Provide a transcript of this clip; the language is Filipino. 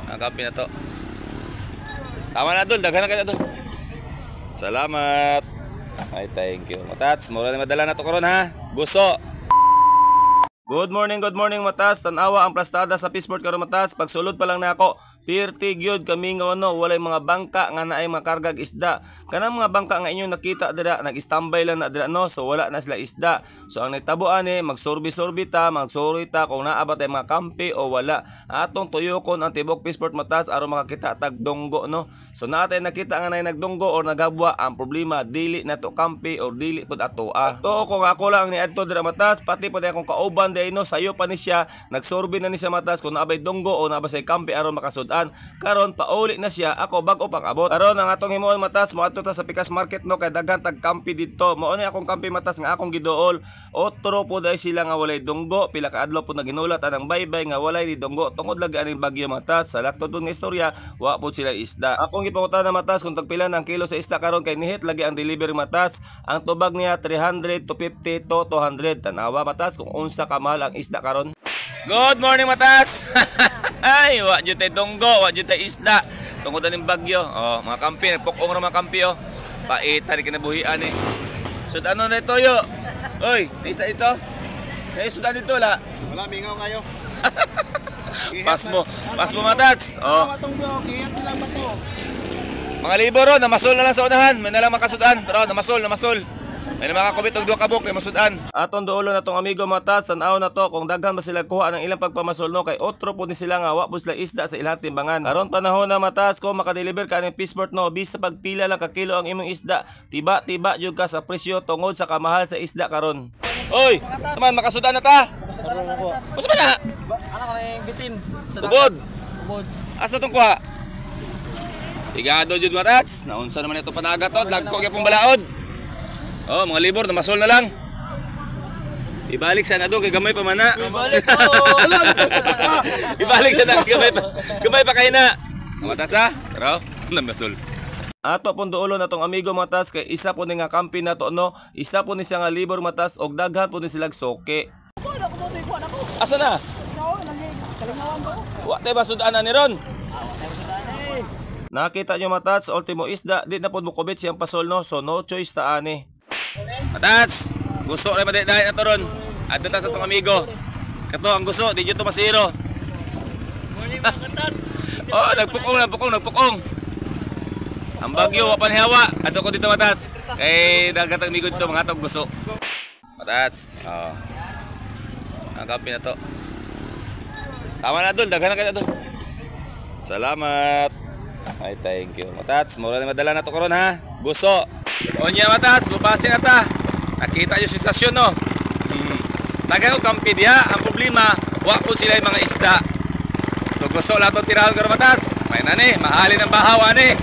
Ang kampi na to. Tama na dul, daghan na kayo dul. Salamat. Ay, thank you. Matats, mura na madala na to karon ha. Gusto. Good morning Matas. Tanawa ang plastada sa Peaceport karon Matas. Pagsulod pa lang nako, pirti gyud kami nga ano, walay mga bangka nga naay makargag isda. Kanang mga bangka nga inyo nakita dira, nag-standby lang na dira no, so wala na sila isda. So ang nagtabo ani, magsorbi-sorbi ta, magsuri ta kung naa ba tay mga kampi o wala. Atong tuyokon ang tibok Peaceport Matas aron makakita tag donggo no. So naatay nakita nga naay nagdonggo or nagabwa, ang problema dili na to kampi or dili pud atoa. To ko nga ako lang ni adto dira Matas, pati pud akong kauban no, sayo pa ni siya, nagsorbi na ni siya Matas kung naabay donggo o naabay say kampi aron makasudan. Karon pauli na siya, ako bag-o pang abot. Karon ang atong himuon Matas, moadto ta sa Pikas Market no, kay daghan tag kampi dito. Mao ni akong kampi Matas nga akong giduol. Otro po dai sila nga walay donggo, pila ka adlaw po naginulat anang baybay nga walay ni donggo tungod lagi aning bagyo Matas. Sa laktod nga istorya, wa po sila isda. Akong gipangutan na Matas kung tagpila ng kilo sa isda karon kay nihit lagi ang delivery Matas. Ang tubag niya 300 to 50 to 200. Tanawa Matas kung unsa ka mahal ang isda karon. Good morning Matas. Ay, wa jud tay donggo, wa jud tay isda. Tungod aning bagyo. Oh, mga kampi nagpukong ra mga kampi oh. Paita ni kinabuhian eh. Sud ano na toyo? Oy, isa ito. Ay sudan dito la. Wala mingaw kayo. Pas mo Matas. Oh. Matong blog, iyan lang ba to? Mga libro namasol na lang sa unahan, may na lang makasudan. Pero namasol. May makakubit og duha ka buk kay masudan. Aton duolo na tong amigo Matas, tan-aw na to kung daghan ba sila kuha ng ilang pagpamasol no, kay otro po ni sila nga wa po sila isda sa ilang timbangan. Karon panahon na Matas ko makadeliver ka ning Peaceport no, bisa pagpila lang ka kilo ang imong isda. Tiba jud ka sa presyo tungod sa kamahal sa isda karon. Oy, saman makasudan na ta. Usa man na? Ano ka ning bitin? Ubod. Asa tong kuha? Tigado jud Matas. Naunsa naman ito panaga to, dagko gyud pong balaod. Oh, mga libor na masol na lang. Ibalik sana doon kay gamay pa mana. Ibalik sana gamay pa kay na. Matas ha? Pero na masol. Ato pong duolo na tong amigo Matas kay isa po ni nga kampi na to no. Isa po ni siya nga libor Matas og daghan po ni silag soke. Asa na? Wa tay basudan ni ron. Nakita nyo Matas, ultimo isda, di na po mukubit siyang pasol no, so no choice ta ani. Matas, gusto rin madahay na to ron. Adto ta sa tong amigo. Kato ang gusto, di dito masiro. Morning mga Matas. Oh, nagpukong. Ang bagyo, wapan hawa. Adto ko dito Matas. Kay dagat ang amigo dito, mga tog gusto. Matas, oh. Ang kampi na to. Tama na dul, daghan na kayo dul. Salamat. Ay, thank you. Matas, mura na madala na to karon ha. Gusto. Onya Matas, bubase na ta. Nakita yung sitwasyon no. Tagay kampi diha, ang problema, wa po sila yung mga isda. So gusto lang itong tirahon karon Matas. May nani, mahalin ang bahaw ani.